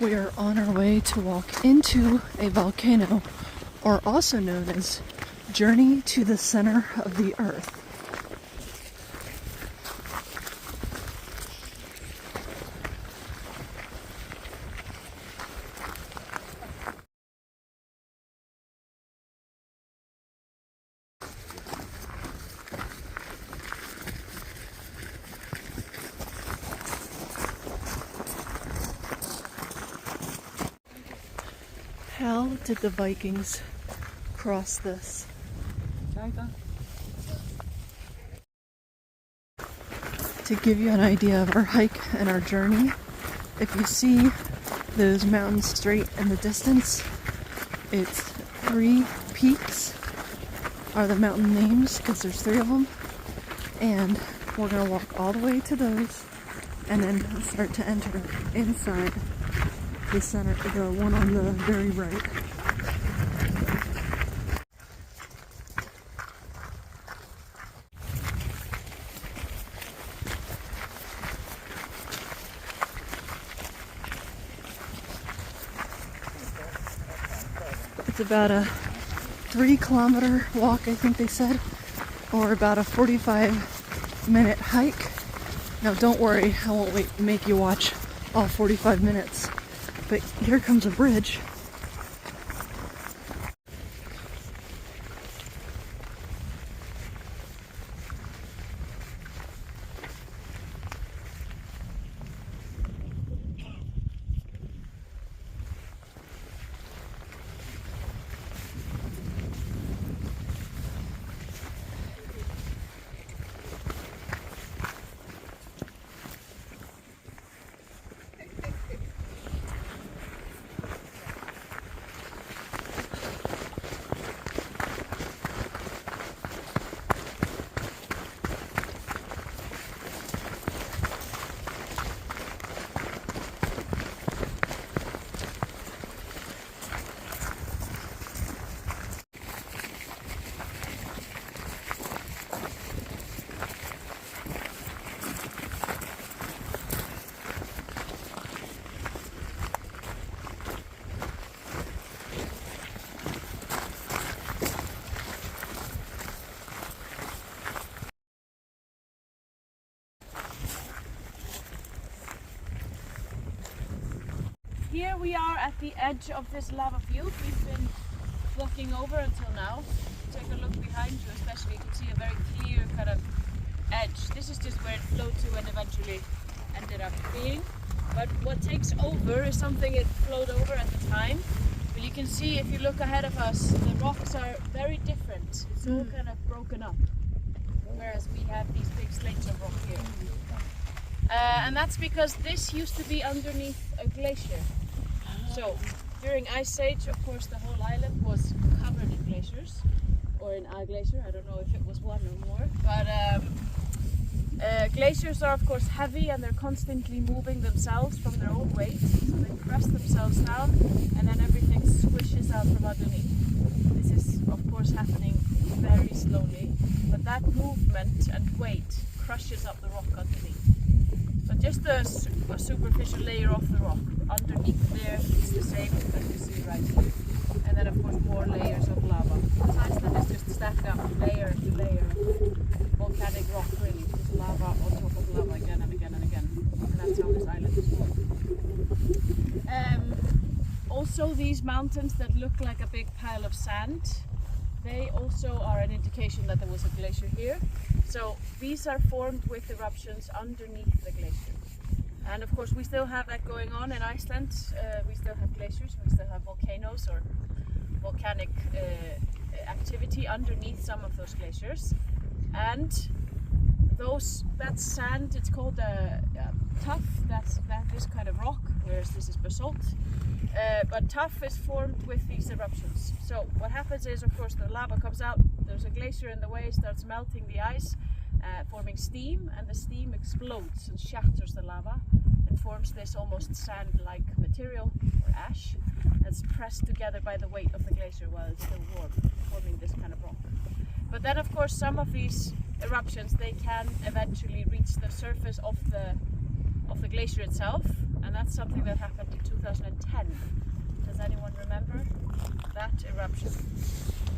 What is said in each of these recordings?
We are on our way to walk into a volcano, or also known as Journey to the Center of the Earth. How did the Vikings cross this? To give you an idea of our hike and our journey, if you see those mountains straight in the distance, it's 3 peaks are the mountain names because there's 3 of them, and we're going to walk all the way to those and then start to enter inside the center, the one on the very right. It's about a 3-kilometer walk, I think they said, or about a 45-minute hike. Now don't worry, I won't make you watch all 45 minutes. But here comes a bridge. Here we are at the edge of this lava field we've been walking over until now. Take a look behind you, especially, you can see a very clear kind of edge. This is just where it flowed to and eventually ended up being. But what takes over is something it flowed over at the time. But you can see, if you look ahead of us, the rocks are very different. It's all kind of broken up, whereas we have these big slates of rock here. And that's because this used to be underneath a glacier. So during Ice Age, of course, the whole island was covered in glaciers, or in a glacier. I don't know if it was one or more. But glaciers are, of course, heavy, and they're constantly moving themselves from their own weight. So they press themselves down, and then everything squishes out from underneath. This is, of course, happening very slowly, but that movement and weight crushes up the rock underneath. So just a superficial layer of the rock underneath there is the same as you see right here. And then, of course, more layers of lava. So Iceland is just stacked up layer to layer of volcanic rock, really. Just lava on top of lava again and again and again. And that's how this island is formed. Also, these mountains that look like a big pile of sand, they also are an indication that there was a glacier here. So these are formed with eruptions underneath the glacier. And of course we still have that going on in Iceland. We still have glaciers, we still have volcanoes or volcanic activity underneath some of those glaciers. And that sand, it's called tuff, that is kind of rock, whereas this is basalt. But tuff is formed with these eruptions. So what happens is, of course, the lava comes out, there's a glacier in the way, starts melting the ice, forming steam, and the steam explodes and shatters the lava and forms this almost sand-like material, or ash, that's pressed together by the weight of the glacier while it's still warm, forming this kind of rock. But then, of course, some of these eruptions, they can eventually reach the surface of the glacier itself, and that's something that happened in 2010. Does anyone remember that eruption?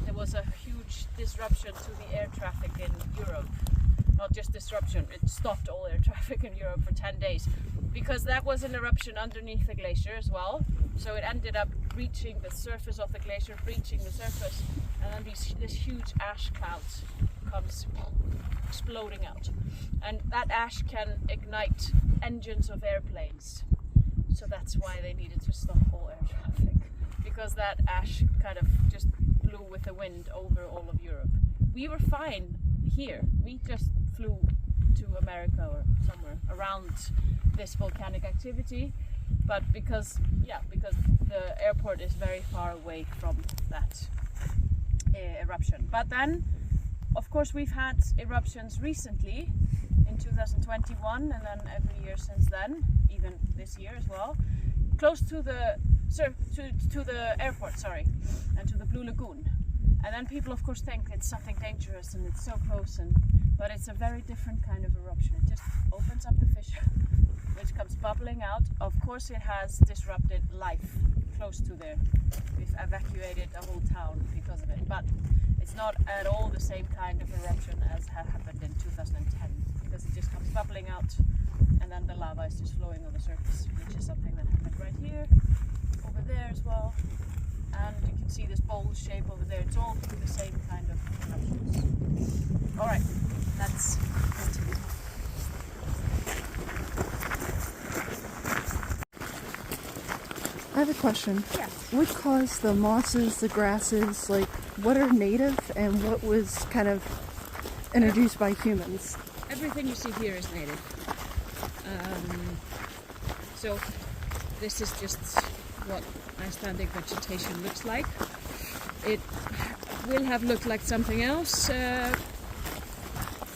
There was a huge disruption to the air traffic in Europe. Not just disruption, it stopped all air traffic in Europe for 10 days. Because that was an eruption underneath the glacier as well. So it ended up reaching the surface of the glacier, breaching the surface, and then this huge ash cloud comes exploding out. And that ash can ignite engines of airplanes. So that's why they needed to stop all air traffic. Because that ash kind of just blew with the wind over all of Europe. We were fine here. We just flew to America or somewhere around this volcanic activity, but because the airport is very far away from that eruption. But then, of course, we've had eruptions recently in 2021, and then every year since then, even this year as well, close to the airport, and to the Blue Lagoon. And then people, of course, think it's something dangerous and it's so close, but it's a very different kind of eruption. It just opens up the fissure, which comes bubbling out. Of course, it has disrupted life close to there. We've evacuated a whole town because of it, but it's not at all the same kind of eruption as had happened in 2010, because it just comes bubbling out, and then the lava is just flowing on the surface, which is something that happened right here, over there as well. And you can see this bowl shape over there. It's all through the same kind of eruptions. Alright, let's continue. I have a question. Yeah. What caused the mosses, the grasses, like what are native and what was kind of introduced by humans? Everything you see here is native. So this is just what Icelandic vegetation looks like. It will have looked like something else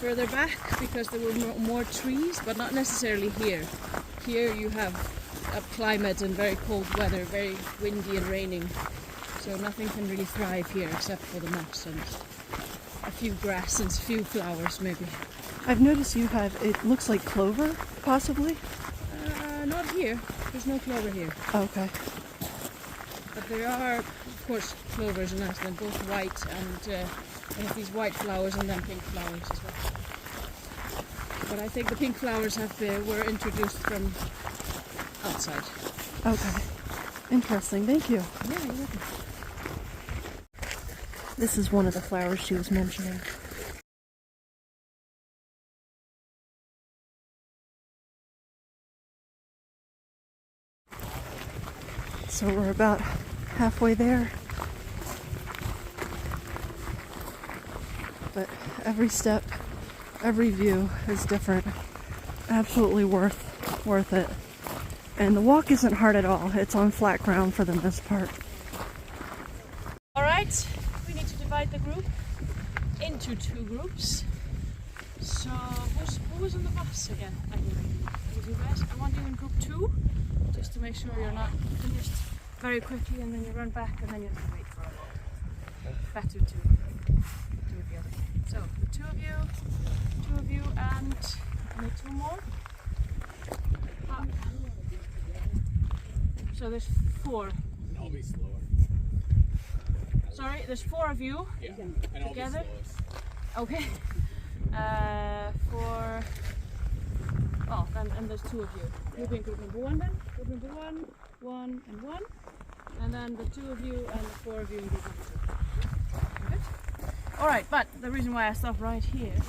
further back because there were more trees, but not necessarily here. Here you have a climate and very cold weather, very windy and raining, so nothing can really thrive here except for the moss and a few grass and a few flowers maybe. I've noticed you have, it looks like clover, possibly? Not here. There's no clover here. Oh, okay. But there are, of course, clovers in Iceland, both white and they have these white flowers and then pink flowers as well. But I think the pink flowers were introduced from outside. Okay. Interesting. Thank you. Yeah, you're welcome. This is one of the flowers she was mentioning. So we're about halfway there. But every step, every view is different. Absolutely worth it. And the walk isn't hard at all. It's on flat ground for the most part. Alright, we need to divide the group into two groups. So who was on the bus again? It was you guys. I want you in group 2, just to make sure you're not finished very quickly and then you run back and then you have to wait for a while. Better to do it the other way. So the two of you and maybe 2 more. So there's 4. I'll be slower. Sorry, there's 4 of you. Yeah, and I'll together. be slowest. Okay. And there's 2 of you. You'll be in group number 1 then. Group number 1 and 1. And then the 2 of you and the 4 of you in group number 2. Good? Alright, but the reason why I stopped right here is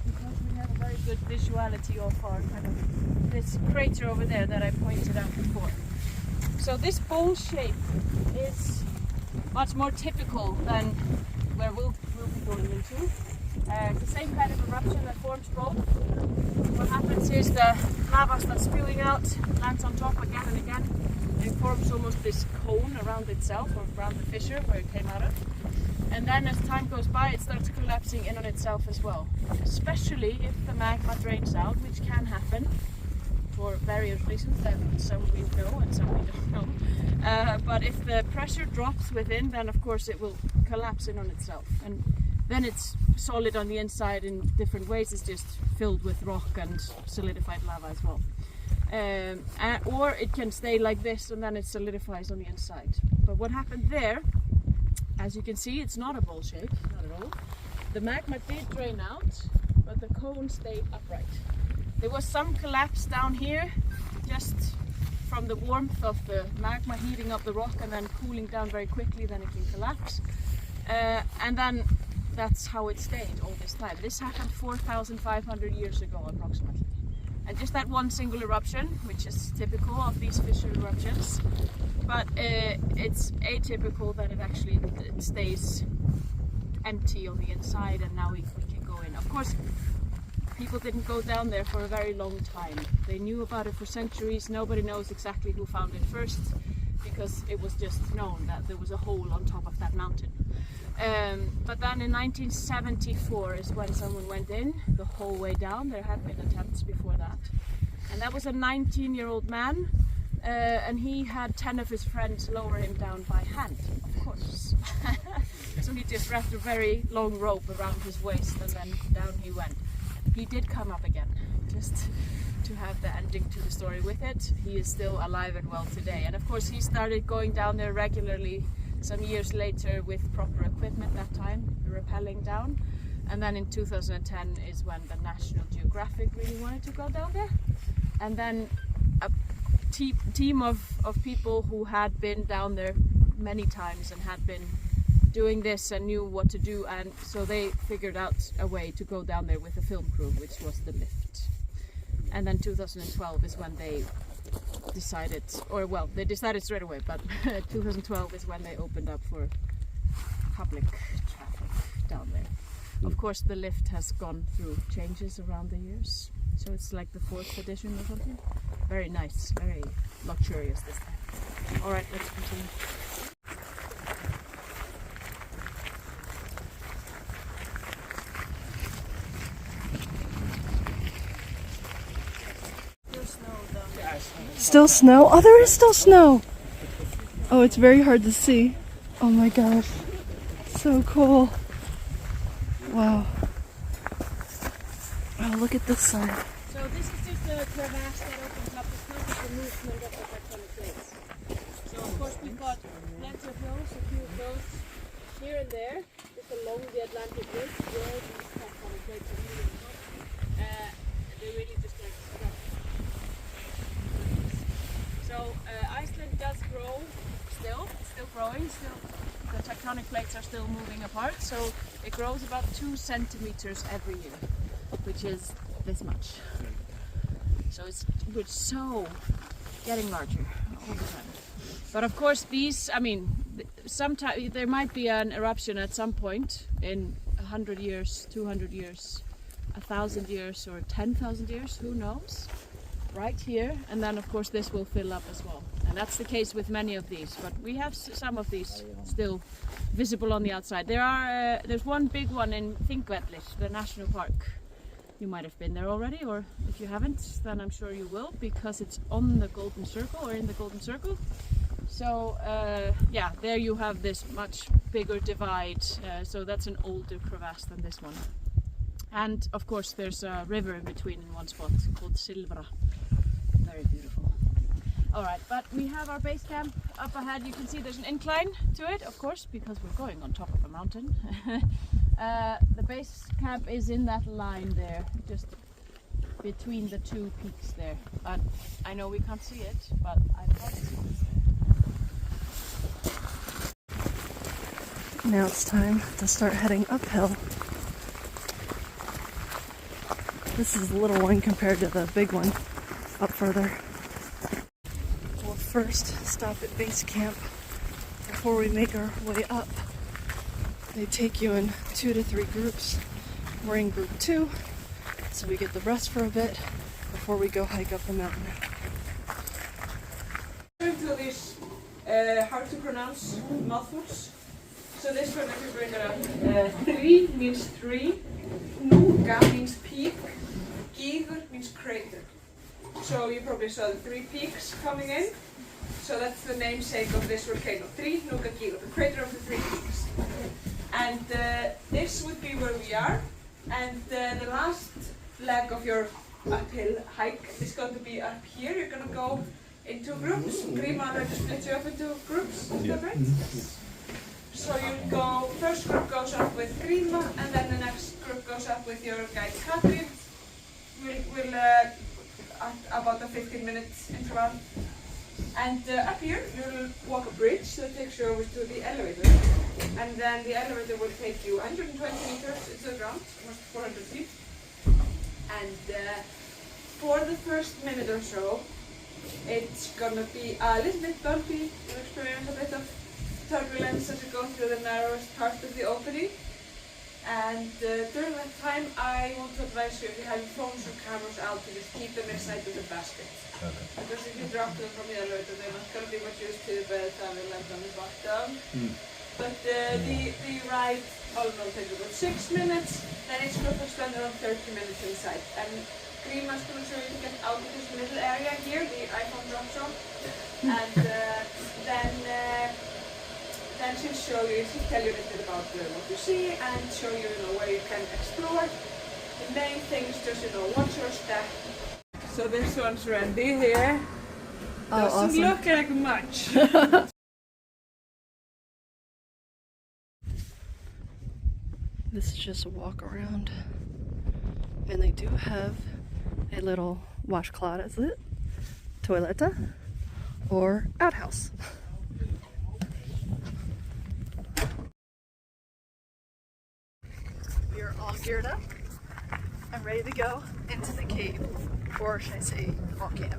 because we have a very good visuality of our kind of this crater over there that I pointed out before. So this bowl shape is much more typical than where we'll be going into. It's the same kind of eruption that forms both. What happens is the lava starts spewing out, lands on top again and again, and it forms almost this cone around itself, or around the fissure where it came out of. And then as time goes by, it starts collapsing in on itself as well. Especially if the magma drains out, which can happen for various reasons that some we know and some we don't know. But if the pressure drops within, then of course it will collapse in on itself. And then it's solid on the inside in different ways. It's just filled with rock and solidified lava as well. or it can stay like this and then it solidifies on the inside. But what happened there, as you can see, it's not a bowl shape, not at all. The magma did drain out, but the cone stayed upright. There was some collapse down here, just from the warmth of the magma heating up the rock and then cooling down very quickly, then it can collapse. And then that's how it stayed all this time. This happened 4,500 years ago approximately. And just that one single eruption, which is typical of these fissure eruptions, but it's atypical that it stays empty on the inside and now we can go in. Of course, people didn't go down there for a very long time. They knew about it for centuries. Nobody knows exactly who found it first because it was just known that there was a hole on top of that mountain. But then in 1974 is when someone went in the whole way down. There had been attempts before that. And that was a 19-year-old man, and he had 10 of his friends lower him down by hand, of course. So he just wrapped a very long rope around his waist and then down he went. He did come up again, just to have the ending to the story with it. He is still alive and well today. And of course he started going down there regularly some years later with proper equipment that time, rappelling down. And then in 2010 is when the National Geographic really wanted to go down there. And then a team of people who had been down there many times and had been doing this and knew what to do, and so they figured out a way to go down there with a film crew, which was the lift. And then 2012 is when they decided, or well, they decided straight away, but 2012 is when they opened up for public traffic down there. Of course, the lift has gone through changes around the years, so it's like the 4th edition or something. Very nice, very luxurious this time. All right, let's continue. Still snow? Oh, there is still snow! Oh, it's very hard to see. Oh my gosh. So cool. Wow. Oh, look at this side. So this is just a crevasse that opens up. It's not just the movement of the tectonic plates. So of course we've got plenty of those, a few of those here and there, just along the Atlantic Ridge where these tectonic plates are moving up. They're really just like so Iceland does grow still, it's still growing, the tectonic plates are still moving apart, so it grows about 2 centimeters every year, which is this much. So we're so getting larger all the time. But of course these, I mean, sometimes there might be an eruption at some point in 100 years, 200 years, 1,000 years or 10,000 years, who knows? Right here, and then of course this will fill up as well. And that's the case with many of these, but we have some of these still visible on the outside. There's one big one in Þingvellir, the national park. You might have been there already, or if you haven't, then I'm sure you will, because it's on the Golden Circle, or in the Golden Circle. So yeah, there you have this much bigger divide, so that's an older crevasse than this one. And of course there's a river in between in one spot called Silvra. Very beautiful. Alright, but we have our base camp up ahead. You can see there's an incline to it, of course, because we're going on top of a mountain. The base camp is in that line there, just between the 2 peaks there. But I know we can't see it, but I promise you it's there. Now it's time to start heading uphill. This is the little one compared to the big one up further. We'll first stop at base camp before we make our way up. They take you in 2 to 3 groups. We're in group 2, so we get the rest for a bit before we go hike up the mountain. To these hard to pronounce mouthfuls. So this one, if you bring it up, 3 means 3, Nuka means peak, Gígur means crater. So you probably saw the 3 peaks coming in. So that's the namesake of this volcano, 3 Nuka Gígur, the crater of the 3 peaks. And this would be where we are. And the last leg of your uphill hike is going to be up here. You're going to go in two groups. Grima already split you up into groups, is that right? So you'll go, first group goes up with Grima, and then the next group goes up with your guide Katrin. We'll at about a 15-minute interval. And up here, you'll walk a bridge that takes you over to the elevator. And then the elevator will take you 120 meters into the ground, almost 400 feet. And for the first minute or so, it's gonna be a little bit bumpy. You'll experience a bit of turbulence as you go through the narrowest part of the opening. And during that time, I want to advise you, if you have your phones or cameras out, to just keep them inside of the basket. Okay. Because if you drop them from the elevator, they're not going to be much use to you by the time you land on the bottom. But the ride all in all takes about 6 minutes, then each group will spend around 30 minutes inside. And Grima's going to show you to get out of this little area here, the iPhone drop zone. And then she'll show you, she'll tell you a little bit about what you see and show you, where you can explore. The main thing is just, watch your step. So this one's Randy here. Doesn't look like much. This is just a walk around. And they do have a little wash closet, toileta, or outhouse. We are all geared up and ready to go into the cave, or should I say volcano.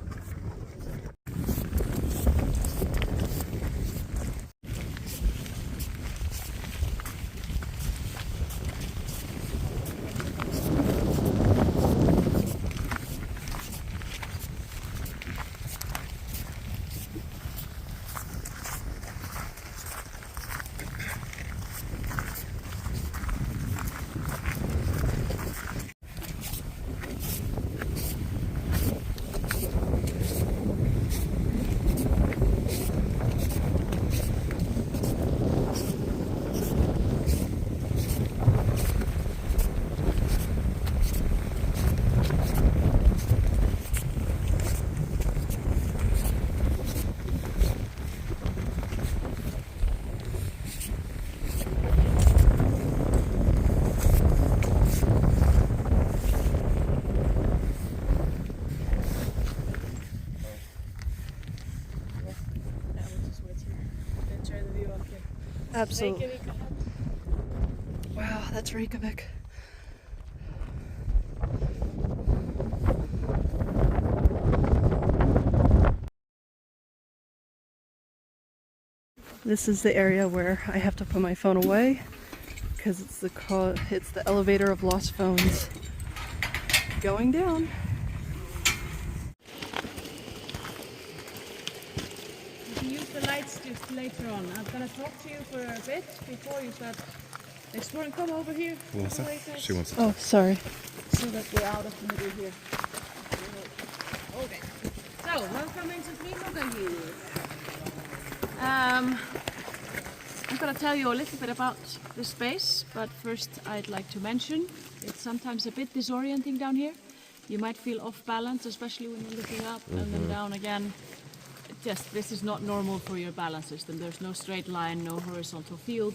Absolutely. Wow, that's Reykjavik. This is the area where I have to put my phone away because it's the elevator of lost phones going down. Use the lights just later on. I'm gonna talk to you for a bit before you start exploring. Come over here. She wants to. Oh, sorry. So that we're out of the middle here. Okay. So, welcome into Trímóðaheystad. I'm gonna tell you a little bit about the space, but first I'd like to mention it's sometimes a bit disorienting down here. You might feel off balance, especially when you're looking up and then down again. This is not normal for your balance system. There's no straight line, no horizontal field.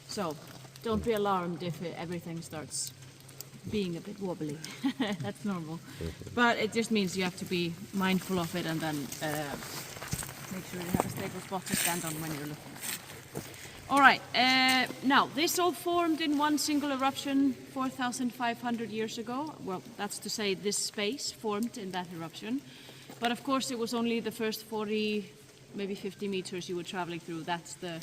So don't be alarmed if everything starts being a bit wobbly. That's normal. But it just means you have to be mindful of it and then make sure you have a stable spot to stand on when you're looking. All right, now this all formed in one single eruption 4,500 years ago. Well, that's to say this space formed in that eruption. But of course it was only the first 40, maybe 50 meters you were traveling through. That's the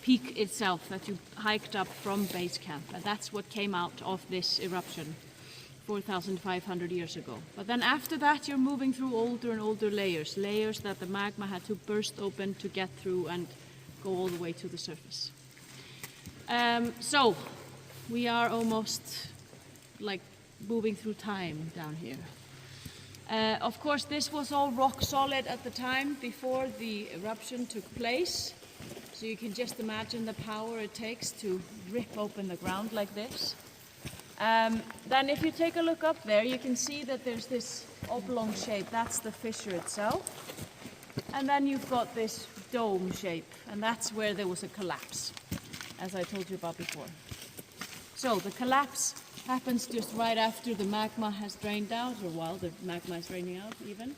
peak itself that you hiked up from base camp. And that's what came out of this eruption 4,500 years ago. But then after that you're moving through older and older layers that the magma had to burst open to get through and go all the way to the surface. So we are almost like moving through time down here. Of course, this was all rock solid at the time before the eruption took place. So you can just imagine the power it takes to rip open the ground like this. Then if you take a look up there, you can see that there's this oblong shape. That's the fissure itself. And then you've got this dome shape, and that's where there was a collapse, as I told you about before. So the collapse happens just right after the magma has drained out, or while the magma is draining out even.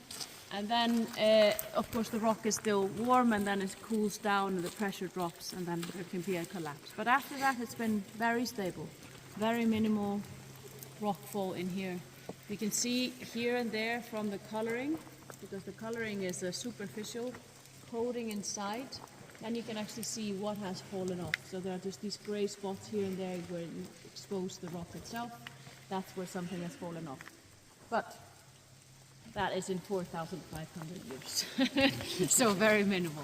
And then, of course, the rock is still warm, and then it cools down and the pressure drops, and then there can be a collapse. But after that, it's been very stable, very minimal rockfall in here. You can see here and there from the coloring, because the coloring is a superficial coating inside, then you can actually see what has fallen off. So there are just these gray spots here and there where you expose the rock itself. That's where something has fallen off. But that is in 4,500 years, so very minimal.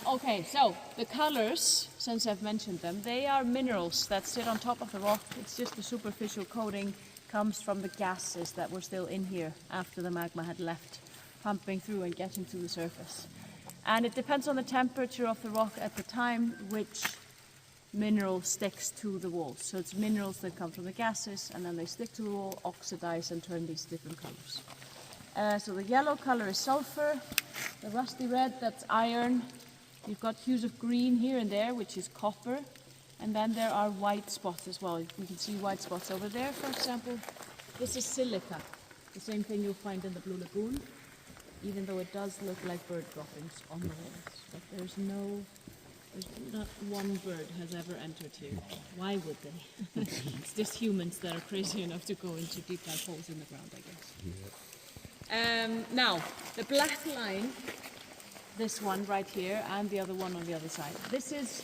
Okay, so the colors, since I've mentioned them, they are minerals that sit on top of the rock. It's just the superficial coating comes from the gases that were still in here after the magma had left, pumping through and getting to the surface. And it depends on the temperature of the rock at the time which mineral sticks to the walls. So it's minerals that come from the gases, and then they stick to the wall, oxidize, and turn these different colors. So the yellow color is sulfur, the rusty red, that's iron. You've got hues of green here and there, which is copper. And then there are white spots as well. You can see white spots over there, for example. This is silica, the same thing you'll find in the Blue Lagoon, even though it does look like bird droppings on the walls. But there's not one bird has ever entered here. Why would they? It's just humans that are crazy enough to go into deep dive holes in the ground, I guess. Yeah. Now, the black line, this one right here, and the other one on the other side. This is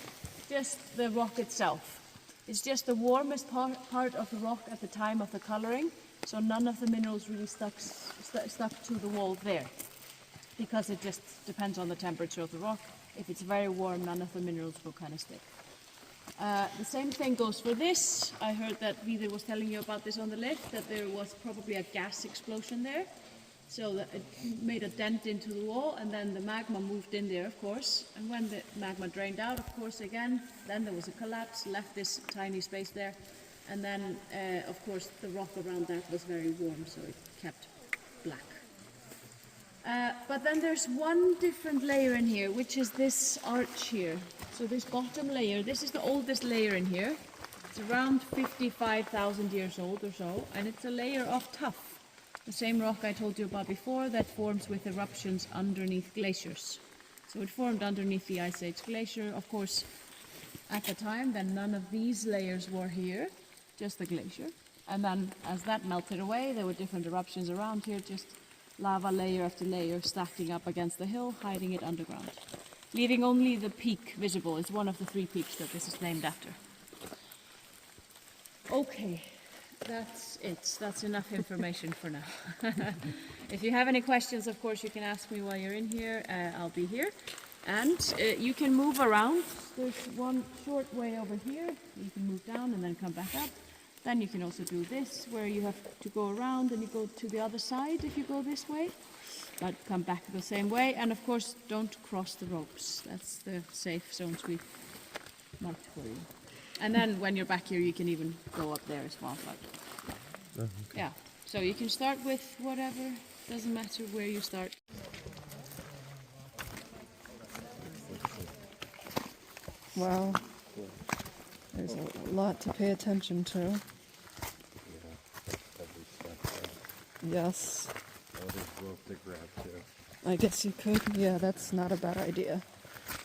just the rock itself. It's just the warmest part of the rock at the time of the coloring, so none of the minerals really stuck to the wall there, because it just depends on the temperature of the rock. If it's very warm, none of the minerals will kind of stick. The same thing goes for this. I heard that Vidar was telling you about this on the lift, that there was probably a gas explosion there. So that it made a dent into the wall, and then the magma moved in there, of course. And when the magma drained out, of course, again, then there was a collapse, left this tiny space there. And then, of course, the rock around that was very warm, so it kept black. But then there's one different layer in here, which is this arch here. So this bottom layer, this is the oldest layer in here. It's around 55,000 years old or so, and it's a layer of tuff. The same rock I told you about before that forms with eruptions underneath glaciers. So it formed underneath the Ice Age glacier. Of course, at the time, then none of these layers were here, just the glacier. And then as that melted away, there were different eruptions around here, just lava layer after layer stacking up against the hill, hiding it underground, leaving only the peak visible. It's one of the 3 peaks that this is named after. Okay. That's it. That's enough information for now. If you have any questions, of course, you can ask me while you're in here. I'll be here. And you can move around. There's one short way over here. You can move down and then come back up. Then you can also do this, where you have to go around and you go to the other side if you go this way. But come back the same way. And of course, don't cross the ropes. That's the safe zones we marked for you. And then when you're back here, you can even go up there as well. But yeah, so you can start with whatever. Doesn't matter where you start. Wow. There's a lot to pay attention to. Yes. Oh, there's rope to grab too. I guess you could. Yeah, that's not a bad idea.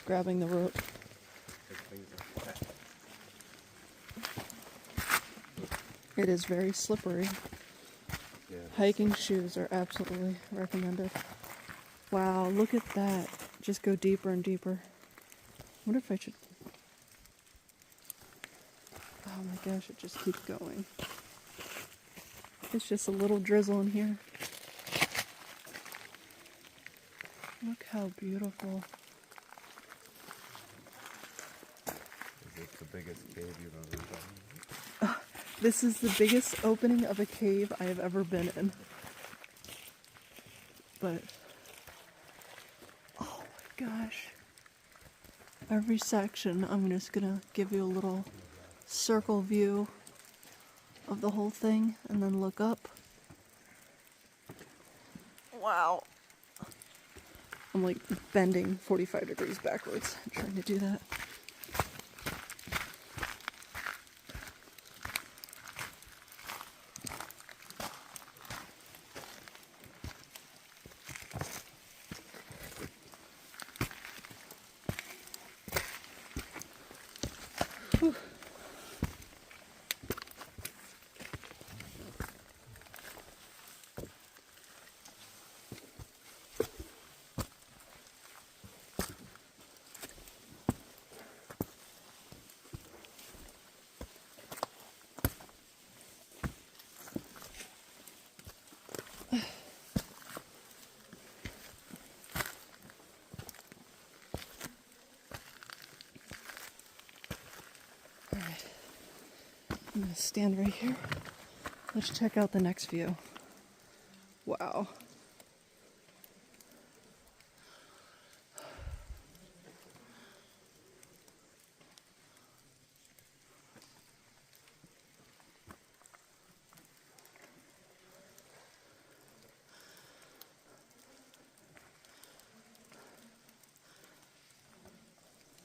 Grabbing the rope. It is very slippery. Yeah. Hiking shoes are absolutely recommended. Wow, look at that. Just go deeper and deeper. I wonder if I should... Oh my gosh, it just keeps going. It's just a little drizzle in here. Look how beautiful. Is it the biggest cave you've ever done? This is the biggest opening of a cave I have ever been in. But, oh my gosh. Every section, I'm just gonna give you a little circle view of the whole thing and then look up. Wow. I'm like bending 45 degrees backwards trying to do that. Whew. Alright, I'm gonna stand right here. Let's check out the next view. Wow.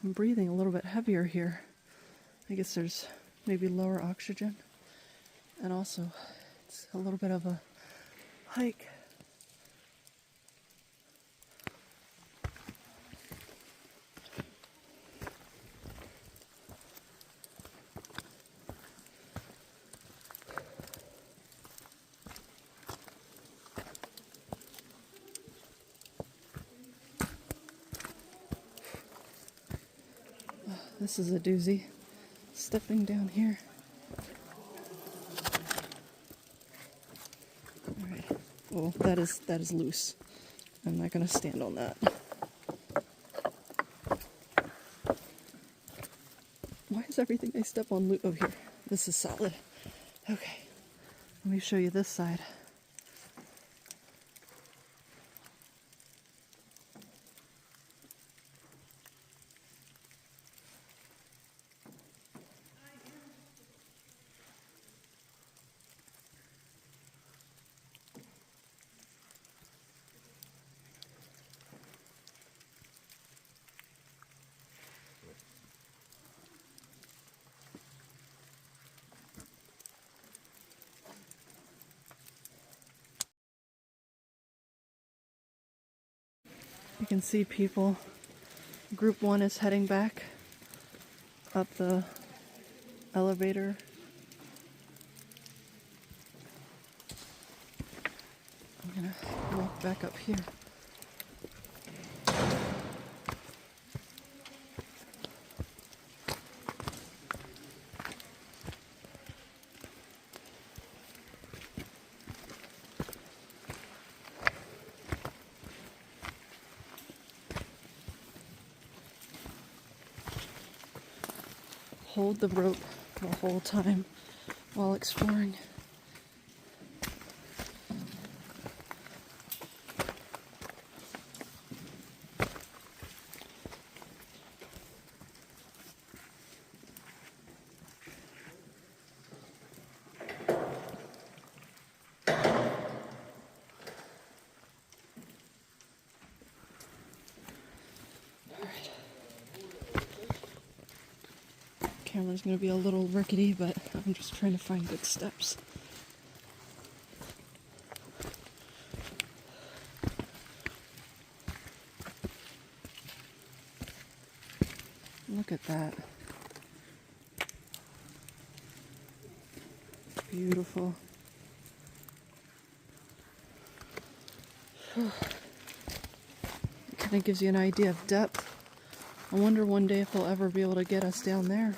I'm breathing a little bit heavier here. I guess there's maybe lower oxygen. And also, it's a little bit of a hike. This is a doozy. Stepping down here. Alright. Well, that is loose. I'm not gonna stand on that. Why is everything I step on loose? Oh, here. This is solid. Okay. Let me show you this side. You can see people. Group 1 is heading back up the elevator. I'm gonna walk back up here. Hold the rope the whole time while exploring. Camera's going to be a little rickety, but I'm just trying to find good steps. Look at that. Beautiful. It kind of gives you an idea of depth. I wonder one day if they'll ever be able to get us down there.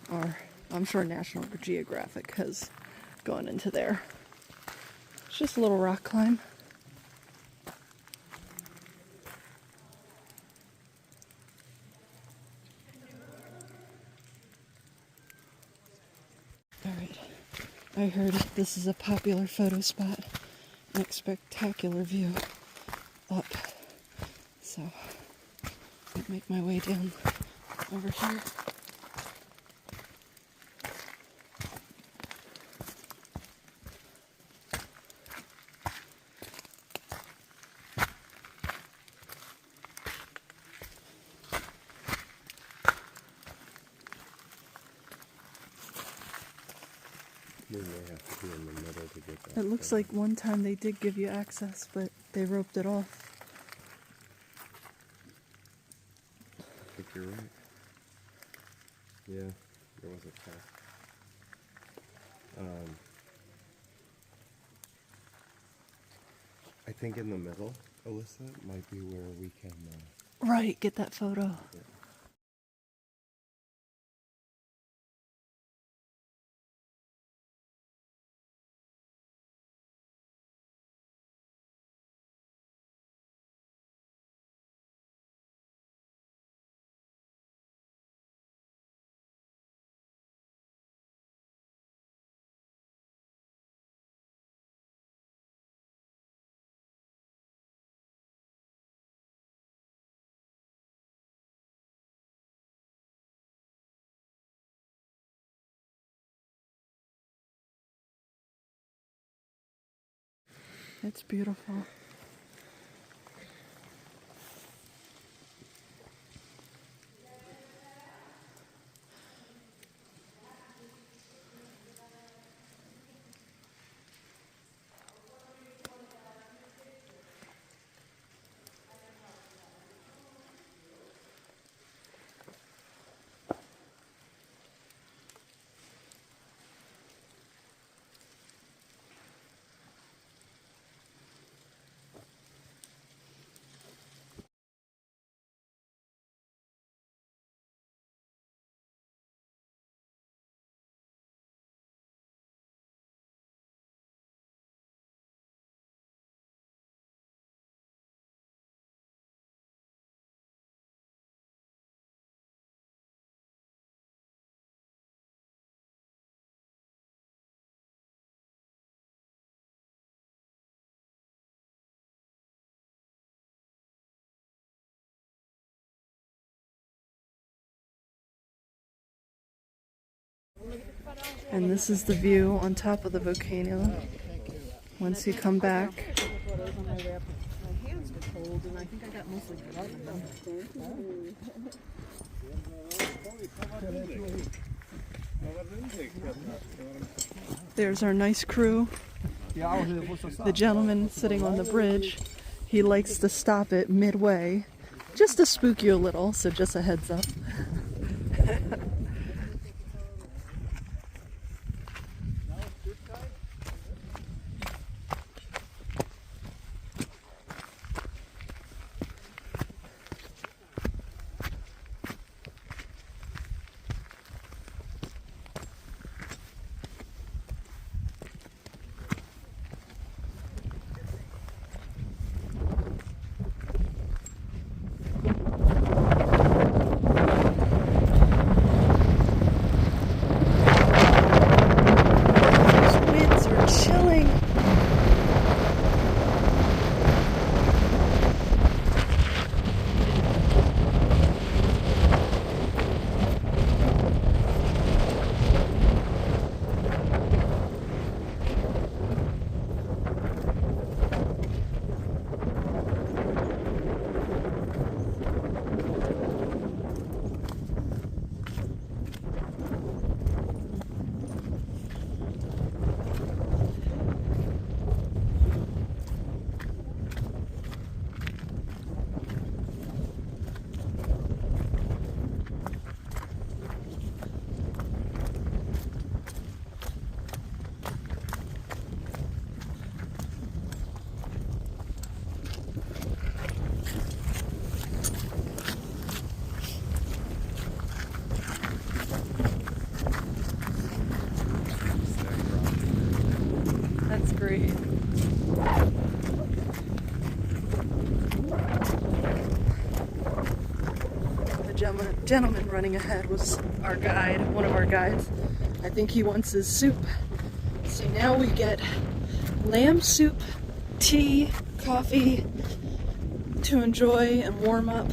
Or I'm sure National Geographic has gone into there. It's just a little rock climb. Alright, I heard this is a popular photo spot. An spectacular view up. So, I'll make my way down over here. We may have to be in the middle to get that. It looks like one time they did give you access, but they roped it off. I think you're right. Yeah, there was a path. I think in the middle, Alyssa, might be where we can. Right, get that photo. Yeah. It's beautiful. And this is the view on top of the volcano once you come back. My hands get cold, and I think I got mostly blood in them. There's our nice crew. The gentleman sitting on the bridge, he likes to stop it midway just to spook you a little, so just a heads up. That's great. The gentleman running ahead was our guide, one of our guides. I think he wants his soup. So now we get lamb soup, tea, coffee to enjoy and warm up.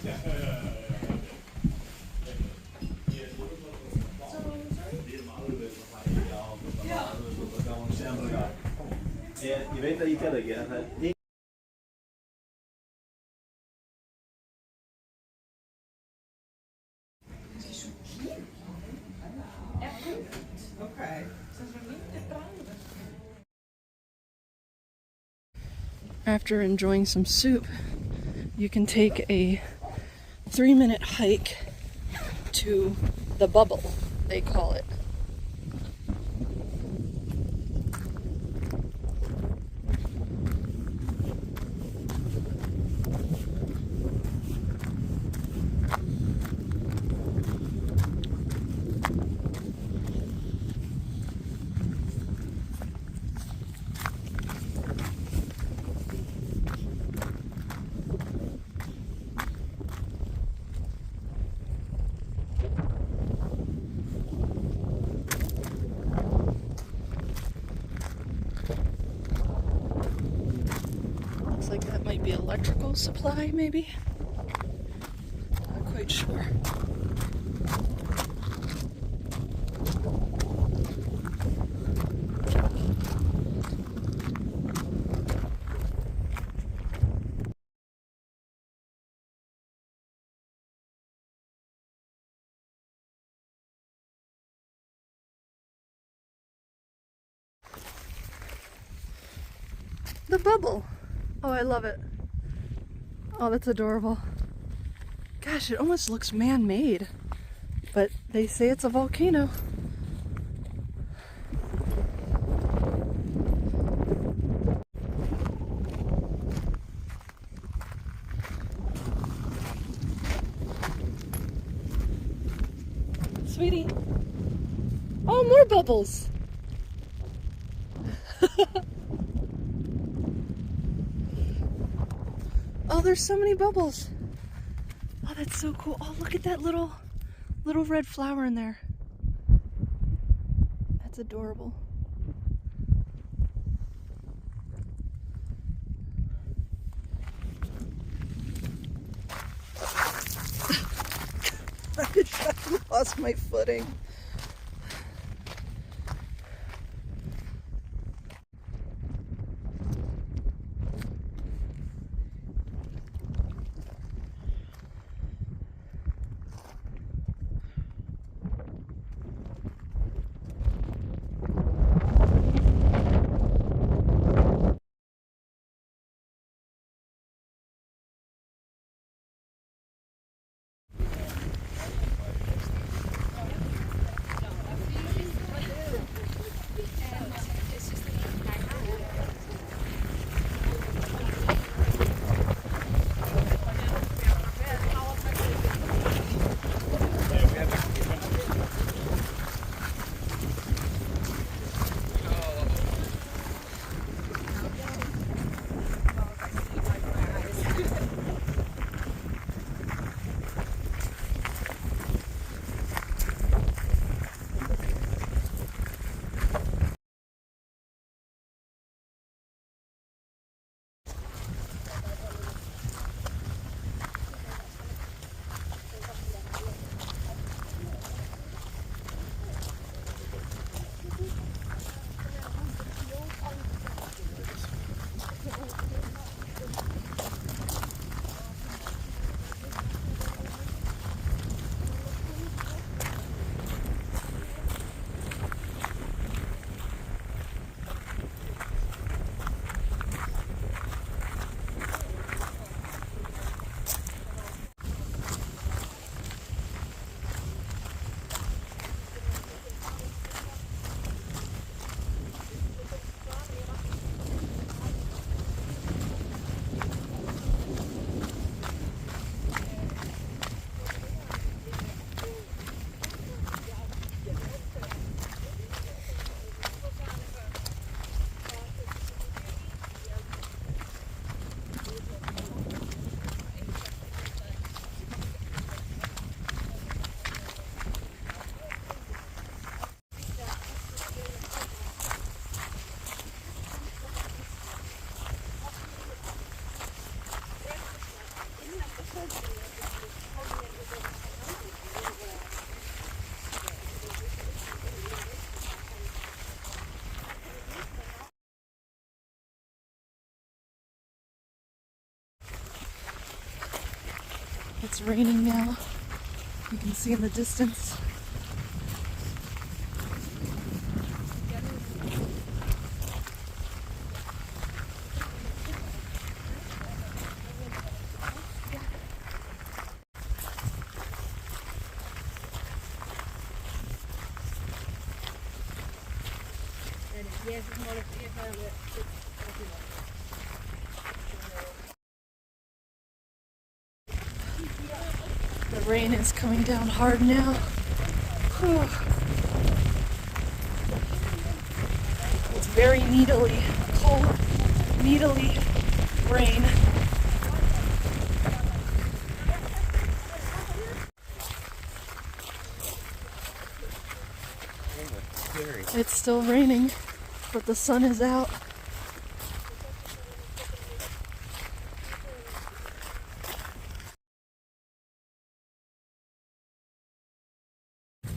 Okay. After enjoying some soup, you can take a 3-minute hike to the bubble, they call it. Looks like that might be electrical supply, maybe? Not quite sure. The bubble. Oh, I love it. Oh, that's adorable. Gosh, it almost looks man-made, but they say it's a volcano. Sweetie. Oh, more bubbles. Oh, there's so many bubbles. Oh, that's so cool. Oh, look at that little red flower in there. That's adorable. I lost my footing. It's raining now. You can see in the distance. The rain is coming down hard now. Whew. It's very needly, cold, needly rain. It's still raining, but the sun is out.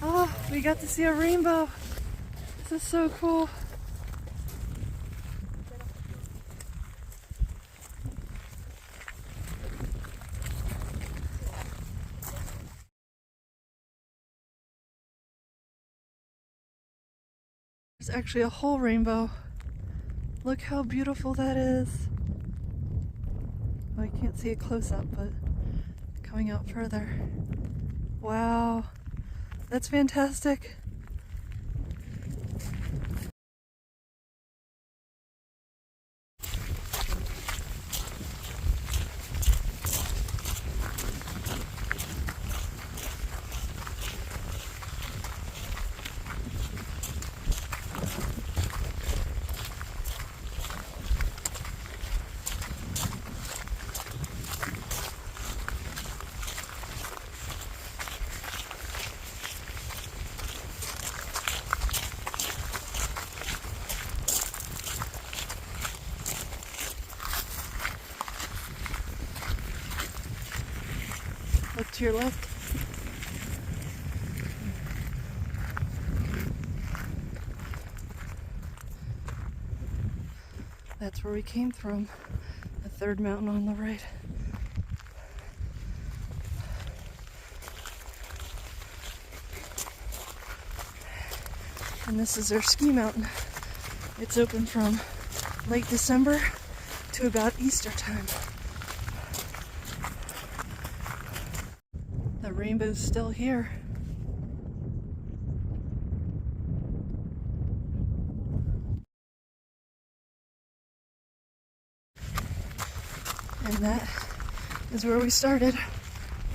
Oh, we got to see a rainbow. This is so cool. There's actually a whole rainbow. Look how beautiful that is. Well, you can't see it close up, but coming out further. Wow, that's fantastic. Look to your left. That's where we came from, the third mountain on the right. And this is our ski mountain. It's open from late December to about Easter time. The rainbow's still here. And that is where we started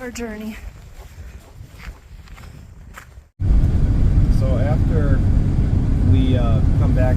our journey. So after we come back